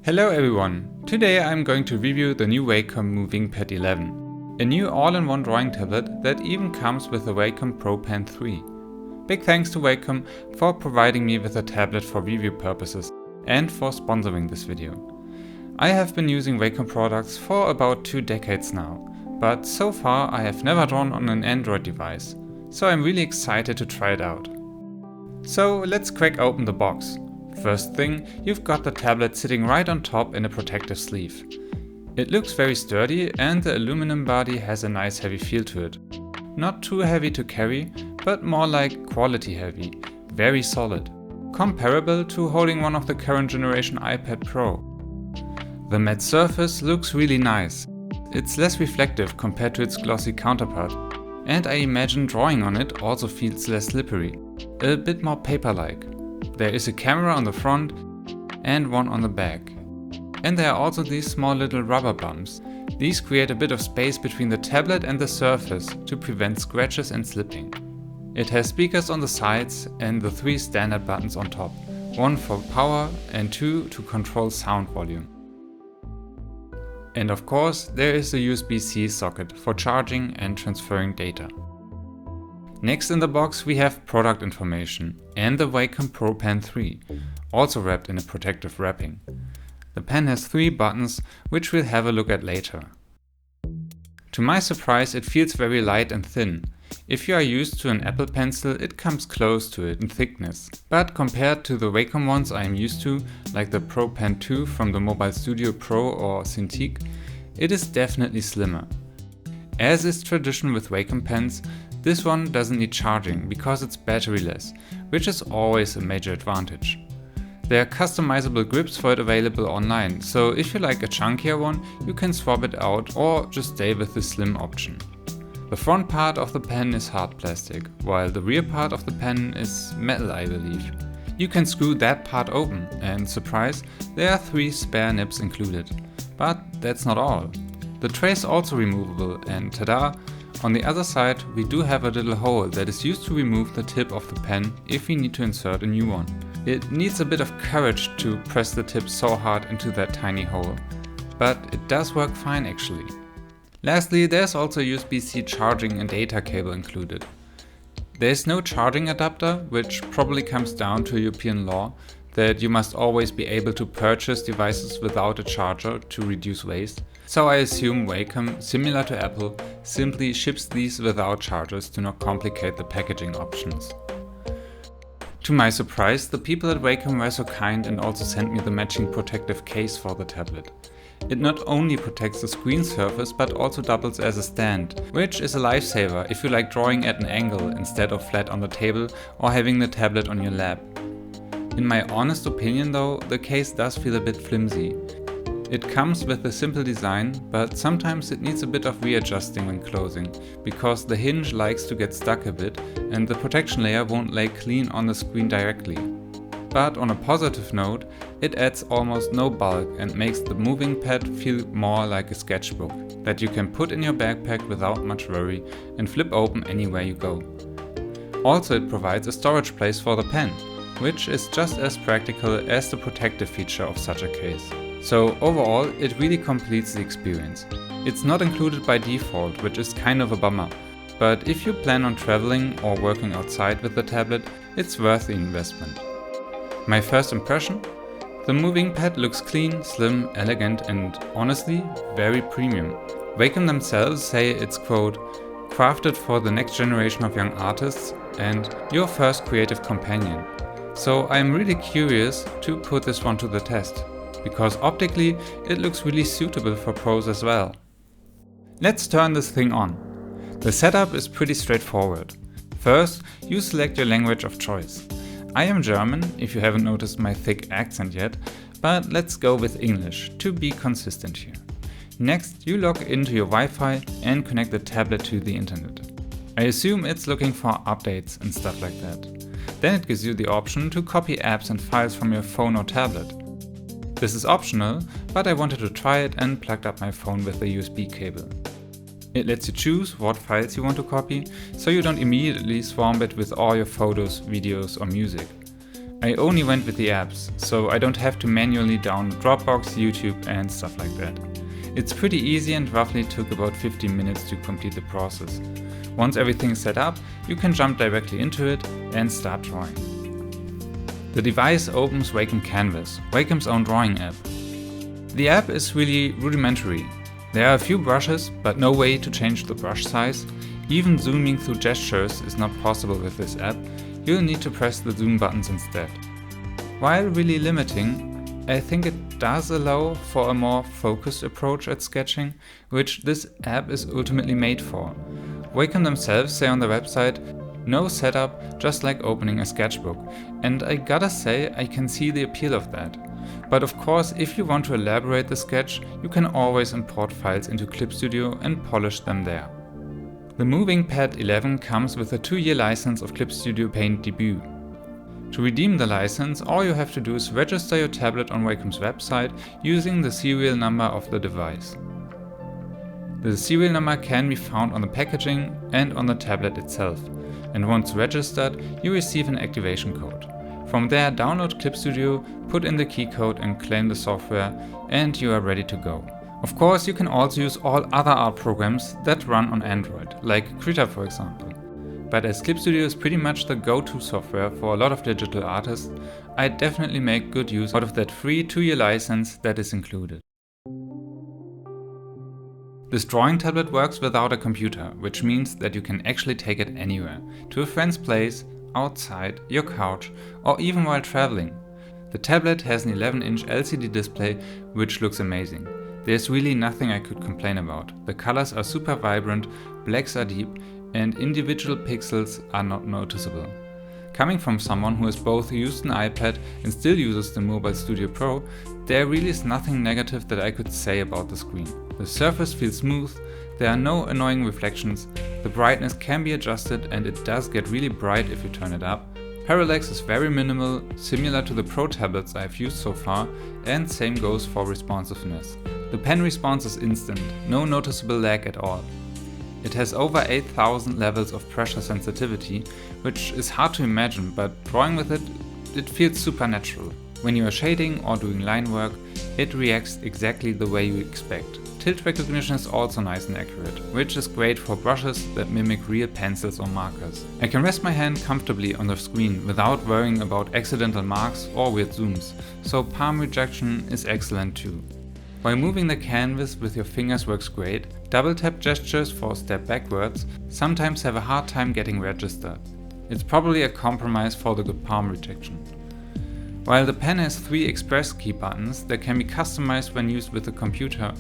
Hello everyone! Today I'm going to review the new Wacom MovinkPad 11, a new all-in-one drawing tablet that even comes with the Wacom Pro Pen 3. Big thanks to Wacom for providing me with a tablet for review purposes and for sponsoring this video. I have been using Wacom products for about 2 decades now, but so far I have never drawn on an Android device, so I'm really excited to try it out. So let's crack open the box. First thing, you've got the tablet sitting right on top in a protective sleeve. It looks very sturdy and the aluminum body has a nice heavy feel to it. Not too heavy to carry, but more like quality heavy, very solid. Comparable to holding one of the current generation iPad Pro. The matte surface looks really nice. It's less reflective compared to its glossy counterpart, and I imagine drawing on it also feels less slippery, a bit more paper-like. There is a camera on the front and one on the back. And there are also these small little rubber bumps. These create a bit of space between the tablet and the surface to prevent scratches and slipping. It has speakers on the sides and the 3 standard buttons on top, 1 for power and 2 to control sound volume. And of course, there is a USB-C socket for charging and transferring data. Next in the box we have product information and the Wacom Pro Pen 3, also wrapped in a protective wrapping. The pen has 3 buttons, which we'll have a look at later. To my surprise, it feels very light and thin. If you are used to an Apple Pencil, it comes close to it in thickness. But compared to the Wacom ones I am used to, like the Pro Pen 2 from the Mobile Studio Pro or Cintiq, it is definitely slimmer. As is tradition with Wacom pens, this one doesn't need charging because it's batteryless, which is always a major advantage. There are customizable grips for it available online, so if you like a chunkier one, you can swap it out or just stay with the slim option. The front part of the pen is hard plastic, while the rear part of the pen is metal, I believe. You can screw that part open, and surprise, there are 3 spare nibs included. But that's not all. The tray is also removable, and tada! On the other side, we do have a little hole that is used to remove the tip of the pen if we need to insert a new one. It needs a bit of courage to press the tip so hard into that tiny hole, but it does work fine actually. Lastly, there's also a USB-C charging and data cable included. There's no charging adapter, which probably comes down to European law that you must always be able to purchase devices without a charger to reduce waste. So I assume Wacom, similar to Apple, simply ships these without chargers to not complicate the packaging options. To my surprise, the people at Wacom were so kind and also sent me the matching protective case for the tablet. It not only protects the screen surface but also doubles as a stand, which is a lifesaver if you like drawing at an angle instead of flat on the table or having the tablet on your lap. In my honest opinion though, the case does feel a bit flimsy. It comes with a simple design, but sometimes it needs a bit of readjusting when closing, because the hinge likes to get stuck a bit and the protection layer won't lay clean on the screen directly. But on a positive note, it adds almost no bulk and makes the MovinkPad feel more like a sketchbook that you can put in your backpack without much worry and flip open anywhere you go. Also, it provides a storage place for the pen, which is just as practical as the protective feature of such a case. So overall, it really completes the experience. It's not included by default, which is kind of a bummer, but if you plan on traveling or working outside with the tablet, it's worth the investment. My first impression? The MovinkPad looks clean, slim, elegant and honestly, very premium. Wacom themselves say it's quote, crafted for the next generation of young artists and your first creative companion. So I'm really curious to put this one to the test, because optically it looks really suitable for pros as well. Let's turn this thing on. The setup is pretty straightforward. First, you select your language of choice. I am German, if you haven't noticed my thick accent yet, but let's go with English to be consistent here. Next, you log into your Wi-Fi and connect the tablet to the internet. I assume it's looking for updates and stuff like that. Then it gives you the option to copy apps and files from your phone or tablet. This is optional, but I wanted to try it and plugged up my phone with a USB cable. It lets you choose what files you want to copy, so you don't immediately swarm it with all your photos, videos or music. I only went with the apps, so I don't have to manually download Dropbox, YouTube and stuff like that. It's pretty easy and roughly took about 15 minutes to complete the process. Once everything is set up, you can jump directly into it and start drawing. The device opens Wacom Canvas, Wacom's own drawing app. The app is really rudimentary. There are a few brushes, but no way to change the brush size. Even zooming through gestures is not possible with this app. You'll need to press the zoom buttons instead. While really limiting, I think it does allow for a more focused approach at sketching, which this app is ultimately made for. Wacom themselves say on their website, no setup, just like opening a sketchbook, and I gotta say I can see the appeal of that. But of course, if you want to elaborate the sketch, you can always import files into Clip Studio and polish them there. The MovinkPad 11 comes with a 2-year license of Clip Studio Paint Debut. To redeem the license, all you have to do is register your tablet on Wacom's website using the serial number of the device. The serial number can be found on the packaging and on the tablet itself, and once registered, you receive an activation code. From there, download Clip Studio, put in the key code and claim the software, and you are ready to go. Of course, you can also use all other art programs that run on Android, like Krita for example. But as Clip Studio is pretty much the go-to software for a lot of digital artists, I definitely make good use out of that free 2-year license that is included. This drawing tablet works without a computer, which means that you can actually take it anywhere, to a friend's place, outside, your couch, or even while traveling. The tablet has an 11-inch LCD display, which looks amazing. There's really nothing I could complain about. The colors are super vibrant, blacks are deep, and individual pixels are not noticeable. Coming from someone who has both used an iPad and still uses the Mobile Studio Pro, there really is nothing negative that I could say about the screen. The surface feels smooth, there are no annoying reflections, the brightness can be adjusted and it does get really bright if you turn it up. Parallax is very minimal, similar to the Pro tablets I've used so far, and same goes for responsiveness. The pen response is instant, no noticeable lag at all. It has over 8000 levels of pressure sensitivity, which is hard to imagine, but drawing with it, it feels supernatural. When you are shading or doing line work, it reacts exactly the way you expect. Tilt recognition is also nice and accurate, which is great for brushes that mimic real pencils or markers. I can rest my hand comfortably on the screen without worrying about accidental marks or weird zooms, so palm rejection is excellent too. While moving the canvas with your fingers works great, double tap gestures for a step backwards sometimes have a hard time getting registered. It's probably a compromise for the good palm rejection. While the pen has 3 express key buttons that can be customized when used with the computer,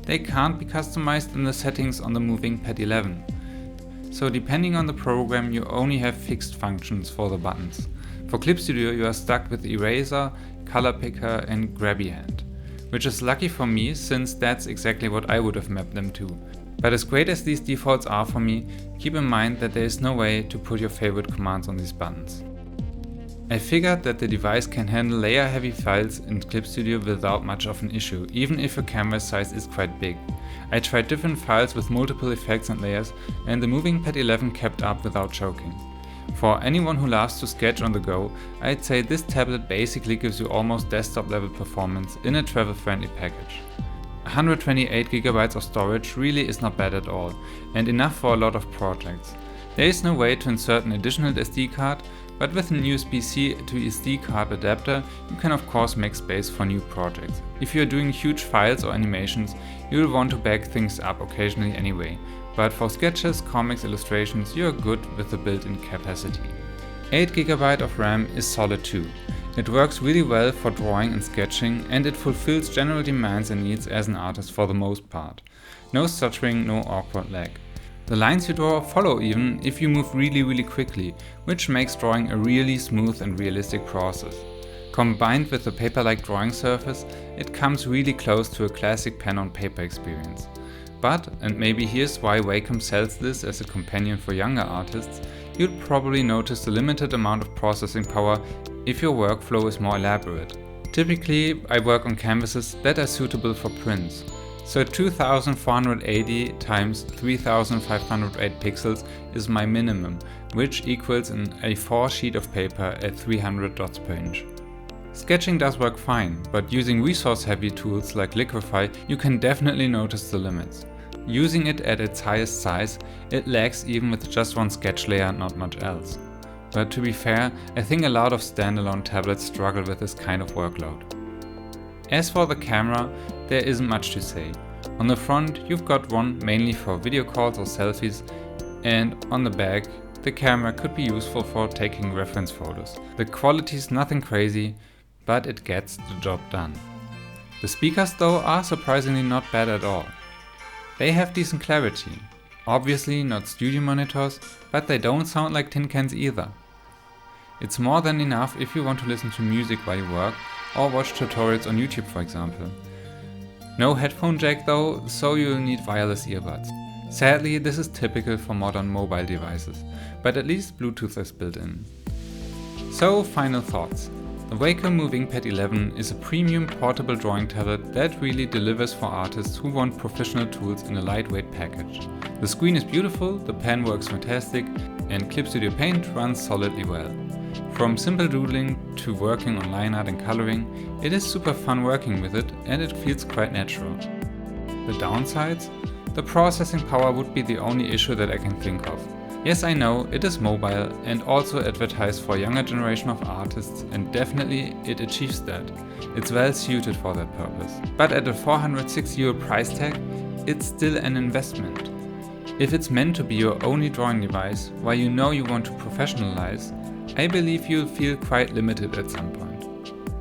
they can't be customized in the settings on the MovinkPad 11. So depending on the program, you only have fixed functions for the buttons. For Clip Studio you are stuck with eraser, color picker and grabby hand. Which is lucky for me, since that's exactly what I would have mapped them to. But as great as these defaults are for me, keep in mind that there is no way to put your favorite commands on these buttons. I figured that the device can handle layer-heavy files in Clip Studio without much of an issue, even if your canvas size is quite big. I tried different files with multiple effects and layers, and the MovinkPad 11 kept up without choking. For anyone who loves to sketch on the go, I'd say this tablet basically gives you almost desktop level performance in a travel-friendly package. 128GB of storage really is not bad at all, and enough for a lot of projects. There is no way to insert an additional SD card, but with an USB-C to SD card adapter, you can of course make space for new projects. If you are doing huge files or animations, you will want to back things up occasionally anyway, but for sketches, comics, illustrations, you are good with the built-in capacity. 8GB of RAM is solid too. It works really well for drawing and sketching, and it fulfills general demands and needs as an artist for the most part. No stuttering, no awkward lag. The lines you draw follow even if you move really quickly, which makes drawing a really smooth and realistic process. Combined with the paper-like drawing surface, it comes really close to a classic pen on paper experience. But, and maybe here's why Wacom sells this as a companion for younger artists, you'll probably notice the limited amount of processing power if your workflow is more elaborate. Typically, I work on canvases that are suitable for prints. So 2480 x 3508 pixels is my minimum, which equals an A4 sheet of paper at 300 dots per inch. Sketching does work fine, but using resource-heavy tools like Liquify, you can definitely notice the limits. Using it at its highest size, it lags even with just one sketch layer and not much else. But to be fair, I think a lot of standalone tablets struggle with this kind of workload. As for the camera, there isn't much to say. On the front, you've got one mainly for video calls or selfies, and on the back, the camera could be useful for taking reference photos. The quality is nothing crazy, but it gets the job done. The speakers though are surprisingly not bad at all. They have decent clarity. Obviously not studio monitors, but they don't sound like tin cans either. It's more than enough if you want to listen to music while you work or watch tutorials on YouTube, for example. No headphone jack though, so you'll need wireless earbuds. Sadly, this is typical for modern mobile devices, but at least Bluetooth is built in. So, final thoughts. The Wacom MovinkPad 11 is a premium portable drawing tablet that really delivers for artists who want professional tools in a lightweight package. The screen is beautiful, the pen works fantastic, and Clip Studio Paint runs solidly well. From simple doodling to working on line art and coloring, it is super fun working with it and it feels quite natural. The downsides? The processing power would be the only issue that I can think of. Yes, I know, it is mobile and also advertised for a younger generation of artists, and definitely it achieves that. It's well suited for that purpose. But at a €406 price tag, it's still an investment. If it's meant to be your only drawing device, while you know you want to professionalize, I believe you'll feel quite limited at some point.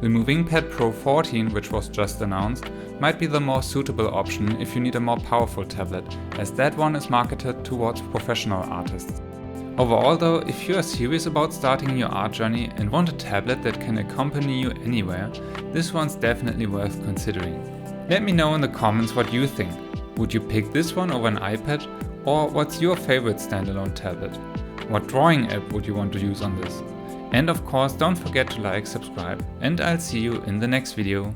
The MovinkPad Pro 14, which was just announced, might be the more suitable option if you need a more powerful tablet, as that one is marketed towards professional artists. Overall though, if you are serious about starting your art journey and want a tablet that can accompany you anywhere, this one's definitely worth considering. Let me know in the comments what you think. Would you pick this one over an iPad, or what's your favorite standalone tablet? What drawing app would you want to use on this? And of course, don't forget to like, subscribe, and I'll see you in the next video.